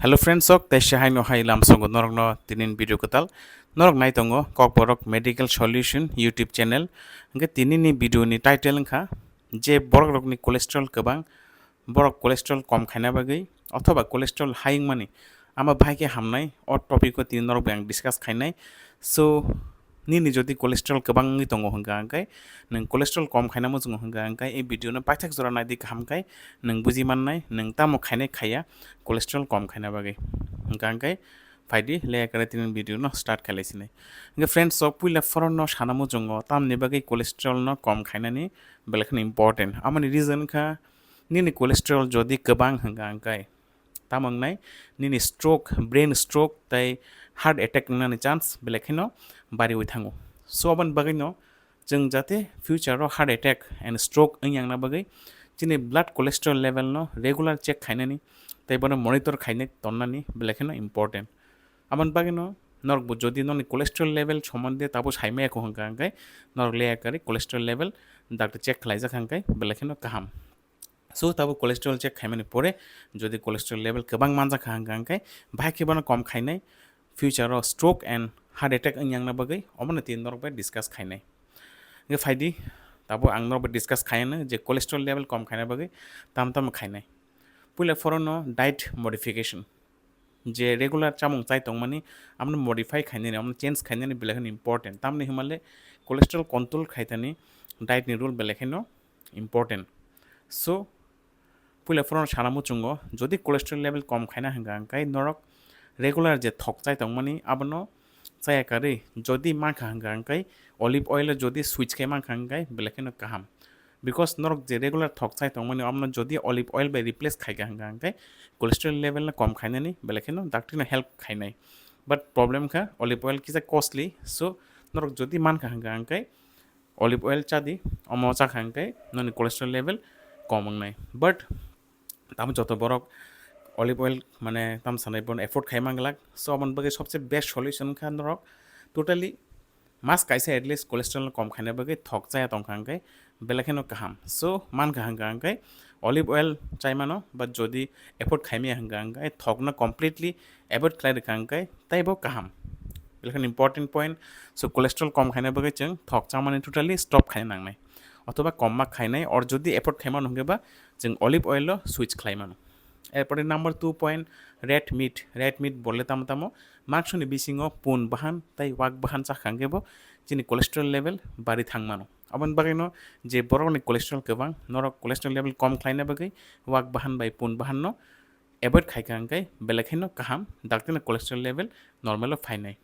Hello friends, ok Kaise hai no hai lam songo norok no tinin video kotal norok nai tongo kok borok medical solution YouTube channel nge tinin ni video ni title ngkha je borok rok ni cholesterol kebang borok cholesterol kom khaina bagui othoba cholesterol high mani ama bhai ke hamnai or topic ko tin norok bang discuss khainai so nini jodi cholesterol kebang ni tongo hangka angkai nang cholesterol kom khaina mo jungo hangka angkai ei video no paithak jora nai dik hamkai nang buji mannai nang tamo khainai khaya cholesterol kom khaina bagai hangka angkai faidi leya kare tin video no start khalaisinai nge friends so puila foron no sanamo jungo tamni bagai cholesterol no kom khaina ni belakhan important amani reason kha nini cholesterol jodi kebang hangka angkai tamangnai nini stroke brain stroke tai heart attack nani chance belakino bari oi thango so aban bagai no jeng jate future ro heart attack and stroke yang na bagai chini blood cholesterol level no regular check khainani tai bono monitor khaine tonnani belakino important aban bagai no norok jodi noni cholesterol level sombondhe tabo saime ko hangka angkai norok le akari cholesterol level doctor check khlaijak hangkai belakino kaham so tabo cholesterol check khaimani pore jodi cholesterol level kebang manja khang angkai bhai ke bana kom khainai future ro stroke and heart attack yang na bagai omana tin norok bai discuss khainai nge faidi tabo ang norok bai discuss khaina je cholesterol level kom khaina bagai tam tam khainai puila forono diet modification je regular chamung chai tongmani amna modify khainani amna change khainani belakhan important tamni himale cholesterol control khaitani diet ni rule belakhino important so puila foron sanamo chungo jodi cholesterol level kom khaina hanga angkai norok regular je thok chai tongmani abono chai akari jodi ma kha hanga angkai olive oil jodi switch kai ma kha angkai belakino kaham because norok je regular thok chai tongmani amno jodi olive oil by replace khai ga hanga angkai cholesterol level na kom khaina ni belakino doctor na help khainai but problem kha olive oil kisa costly so norok jodi man kha hanga angkai olive oil chadi omo cha kha angkai noni cholesterol level kom angnai but tam joto borok olive oil মানে tam sanai bon effort khai manglak so amon bage sobse best solution khan norok totally mas kaise at least cholesterol kom khane bage thok chaya tong khangkai belakheno kaham so man kahang khangkai olive oil chai mano but jodi effort khaime hangkai thok na completely avoid khai khangkai taibo kaham belakhan important point so cholesterol kom khane bage cheng thok cha mane totally stop khai nangnai অথবা কম মাক খাই নাই আর যদি effort খাইমান হঙ্গে বা जों olive oil switch খাইমানো এরপরে number 2 point red meat বললে তামো মাংসনি বিসিং পুন বাহান তাই ওয়াক বাহান চাখাঙ্গেব যিনি কোলেস্ট্রল লেভেল বাড়ি থাংমানো আবার বাগাইনো যে বড়নি কোলেস্ট্রল গোবাং নরক কোলেস্ট্রল লেভেল কম খাইনা বাগাই ওয়াক বাহান বাই পুন বাহান এভয়েড খাইখাঙ্গাই বেলেখাইনো কাহাম ডাক্তার কোলেস্ট্রল লেভেল নর্মাল ফাইনাই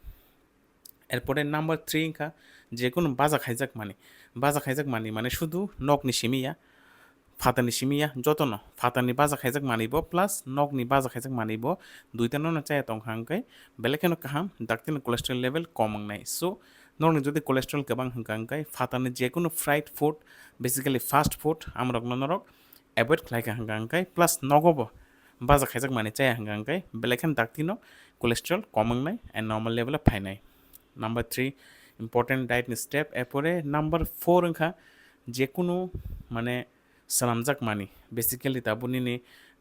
এরপরে নাম্বার 3 খা যে কোনো বাজা খাইজাক মানি মানে শুধু নকনি সিমিয়া ফাতানি সিমিয়া যত ন ফাতানি বাজা খাইজাক মানিব প্লাস নকনি বাজা খাইজাক মানিব দুইটা ন চাই তংখাঙ্কাই বেলেকেন কাহাম ডাক্তার কোলেস্ট্রল লেভেল কম নাই সো নরনি যদি কোলেস্ট্রল কেবাং হাঙ্কাঙ্কাই ফাতানি যে কোনো fried food basically fast food আমরা নরক অ্যাভয়েড খাইকা হাঙ্কাঙ্কাই প্লাস নগব বাজা খাইজাক মানি চাই হাঙ্কাঙ্কাই বেলেকেন ডাক্তিনো কোলেস্ট্রল কম নাই এন্ড নর্মাল লেভেল ফাইনাই নাম্বার 3 ইম্পর্টেন্ট ডায়েট স্টেপ এরপরে নাম্বার 4 ওখা যে কোনো মানে সালামজাক মানি বেসিক্যালি তাবুনি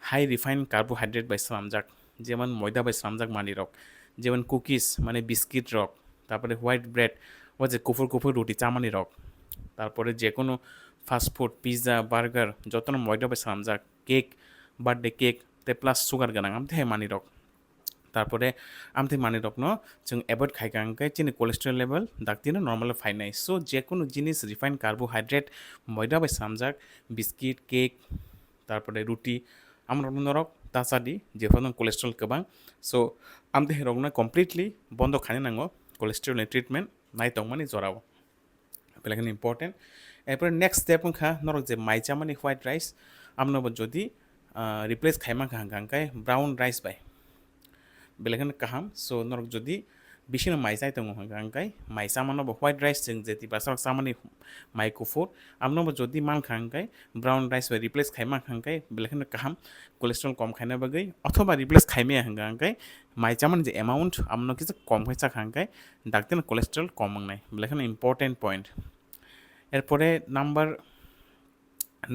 হাই রিফাইন কার্বোহাইড্রেট বাই সালামজাক যেমন ময়দা বাই সালামজাক মানি রক যেমন কুকিজ মানে বিস্কিট রক তারপরে হোয়াইট ব্রেড ও যে কুফুর রুটি চামানি রক তারপরে যে কোনো ফাস্টফুড পিৎজা বার্গার যত ময়দা বাই সালামজাক কেক বার্থডে কেক তে প্লাস সুগার গানাং আমতে মানি রক তারপরে আমতে মানি রকন जों এভয়েড খাইকাঙ্কাই চিনি কোলেস্ট্রল লেভেল ডাক্তিনো নর্মাল ফাইনাই সো যে কোনো জিনিস রিফাইন কার্বোহাইড্রেট ময়দা বাই সামজাক বিস্কিট কেক তারপরে রুটি আমরা নরক তাসাদি যে ফলন কোলেস্ট্রল কেবাং সো আমতে রকনা কমপ্লিটলি বন্ধ খানে নাঙ্গো কোলেস্ট্রল ট্রিটমেন্ট নাই তংমানি জরাও বেলাখান ইম্পর্টেন্ট এরপরে নেক্সট স্টেপ খা নরক যে মাইচামানি হোয়াইট রাইস আমনব যদি রিপ্লেস খাইমা খাঙ্কাঙ্কাই ব্রাউন রাইস বাই बेलेखान काहाम सो नरक जदि बिसिनो माइ जाय दङ हांकाय माइ सामानो व्हाइट राइस जों जेति बासक सामानि माइ कुफुर आमनो जदि मान खांकाय ब्राउन राइस बा रिप्लेस खाइमा खांकाय बेलेखान काहाम कोलेस्ट्रल कम खाइना बगै अथवा रिप्लेस खाइमे हांकाय माइ चामान जे अमाउंट आमनो किस कम खाइसा खांकाय डाक्टर कोलेस्ट्रल कम मंगनाय बेलेखान इम्पोर्टेंट पॉइंट एरपरे नाम्बार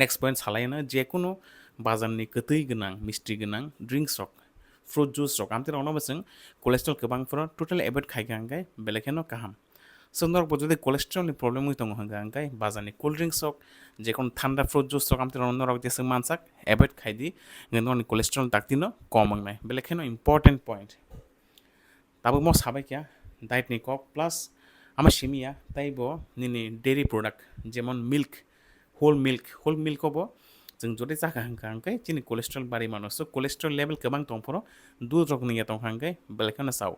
नेक्स्ट पॉइंट सालायना जे कोनो बाजारनि गोदै गोनां मिस्ट्रि गोनां ड्रिंक्स रक fruit juice rok amte rok no basing cholesterol kebang foro total avoid khai gangai belekeno kaham so norok bo jodi cholesterol ni problem ui tongo hangai bazani cold drinks rok je kon thanda fruit juice rok amte norok jesing mansak avoid khai di ngon cholesterol daktino kom ngai belekeno important point tabo mo sabai kya diet ni kok plus ama shimia taibo nini dairy product jemon whole milk obo जों जदि जाखा हांखांखाय चिनि cholesterol बारि मानो सो cholesterol level गोबां दंफोरो दूध रक निया दंखांखाय बेलेखानो Sao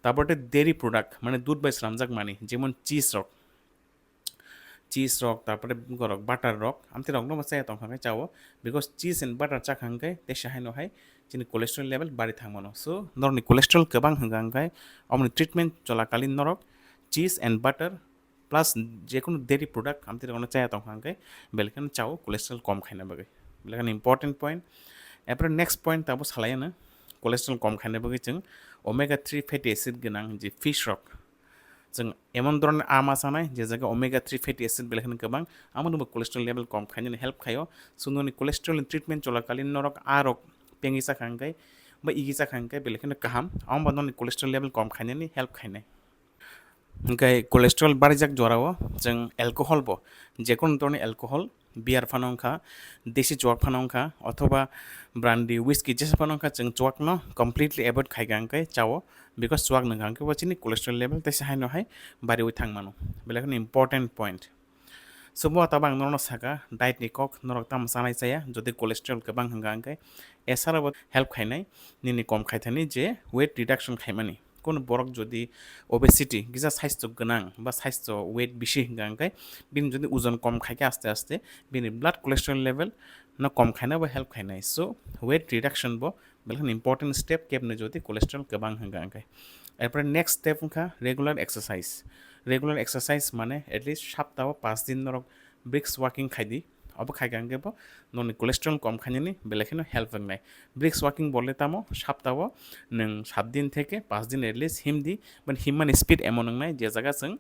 ताबरते dairy product माने दूध बाय स्लामजाक मानि जेमन चीज रक तारपरे गरक बाटार रक आमते रक नो मसे दंखांखाय चावो बिकज चीज एंड बाटार चाखांखाय ते शाहायनो हाय चिनि कोलेस्ट्रल लेवल बारि थांमानो सो नरनि कोलेस्ट्रल गोबां हांखांखाय अमनि ट्रिटमेंट चलाकालीन नरक चीज एंड बाटार प्लस जेकुनु डेयरी प्रोडक्ट आमते रकनो चाया दंखांखाय बेलेखानो चावो कोलेस्ट्रल कम खायना बगै बेलेखानो इम्पोर्टेंट पॉइंट एपर नेक्स्ट पॉइंट ताबो सालायनो कोलेस्ट्रल कम खायना बगै जों ओमेगा 3 फैटी एसिड गोनां जे फिश रक जों एमन धरन आमा जानाय जे जायगा ओमेगा 3 फैटी एसिड बेलेखानो गोबां आमनबो कोलेस्ट्रल लेवल कम खायनो हेल्प खायो सुनोनि कोलेस्ट्रल ट्रिटमेंट चलाकालीन नरक आरक पेंगि जाखांखाय बा इगि जाखांखाय बेलेखानो गाहाम आम बाननि कोलेस्ट्रल लेवल कम खायनायनि हेल्प खायनाय ओमफ्राय कोलेस्ट्रल बारिजाक जराव जों एलकहल बो जेकुनु धरनि एलकहल बियार फानंखा देसी चुवाक फानंखा अथवा ब्रांडी व्हिस्की जेसे फानंखा जों चुवाक न कमप्लीटली एवॉइड खायगांखाय चावो बिकज चुवाक नंगांखे बचिनि कोलेस्ट्रल लेवल तेसे हायनो हाय बारि उ थांमानो बेलेखानो इम्पोर्टेंट पॉइंट सुबह तब आं नरक साका डाइट नि कक नरक ताम जानाय जाया जदि कोलेस्ट्रल गोबां हंगांखाय एसाराबो हेल्प खायनाय निनि कम खायथानि जे वेट रिडक्शन खायमानि কোন বরক যদি ওবেসিটি গিজা স্বাস্থ্য গনাং বা স্বাস্থ্য ওয়েট বেশি হंगांखाय बिन যদি ওজন কম খাইকে আস্তে আস্তে बिन ब्लड कोलेस्ट्रल लेवल न कम खायना बा हेल्प खायनाय सो वेट रिडक्शन बो बेलखान इम्पोर्टेंट स्टेप केबने যদি कोलेस्ट्रल गोबां हंगांखाय एरपर नेक्स्ट स्टेप उनखा रेगुलर एक्सरसाइज माने एटलिस्ट सप्ताह 5 दिन नरक ब्रिक्स वाकिंग खायदि अब खायगांगे बो ननि कोलेस्ट्रल कम खायनायनि बेलेखानो हेल्प होनाय ब्रिक्स वाकिंग বলে তামো सप्ताह नों 7 दिन থেকে 5 दिन एटलिस्ट हिमदि बन हिममानि स्पीड एमन नंनाय जे जागा जों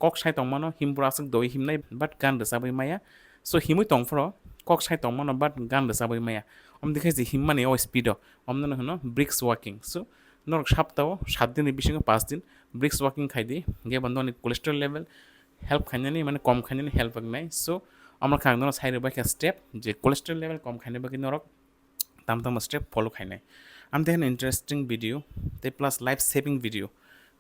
कक साइ तंमानो हिमब्रासक दय हिमनाय बाट गान रसाबै माया सो हिमै तंफ्रो कक साइ तंमानो बाट गान रसाबै माया हम दिखाय जे हिममानि ओ स्पीड हमनो हनो ब्रिक्स वाकिंग सो नरक सप्ताह 7 दिन बिसिङो 5 दिन ब्रिक्स वाकिंग खायदि गे बन्दनि कोलेस्ट्रल लेवल हेल्प खायनायनि माने कम खायनायनि हेल्प होनाय सो আমরা খাংদনা সাইরে বাকি স্টেপ যে কোলেস্ট্রল লেভেল কম খাইনে বাকি নরক তাম তাম স্টেপ ফলো খাইনাই আমি দেখেন ইন্টারেস্টিং ভিডিও তে plus life saving video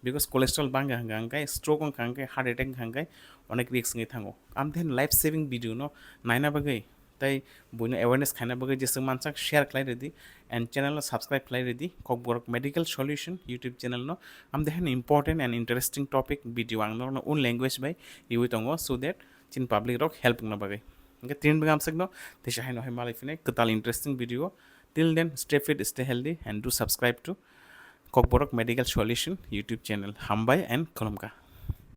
because cholesterol বাঙ্গা হাঙ্গাই স্ট্রোক হাঙ্গাই হার্ট অ্যাটাক হাঙ্গাই অনেক রিস্ক নিয়ে থাঙ্গো আমি দেখেন লাইফ সেভিং ভিডিও ন নাইনা বাকি তাই বইনো অ্যাওয়ারনেস খাইনা বাকি যেসে মানসাক শেয়ার খাই রেডি এন্ড চ্যানেল সাবস্ক্রাইব খাই রেডি Kokborok medical solution YouTube channel ন আমি দেখেন important and interesting topic video আং নরনো ওন ল্যাঙ্গুয়েজ বাই ইউই তঙ্গো সো দ্যাট चिन पब्लिक रक हेल्प न बागै ओके तीन बगाम सकनो तेसा हाय नहाय मालाय फिने कताल interesting video till then stay fit stay healthy and do subscribe to Kokborok medical solution YouTube channel हामबाय एंड खुलुमका।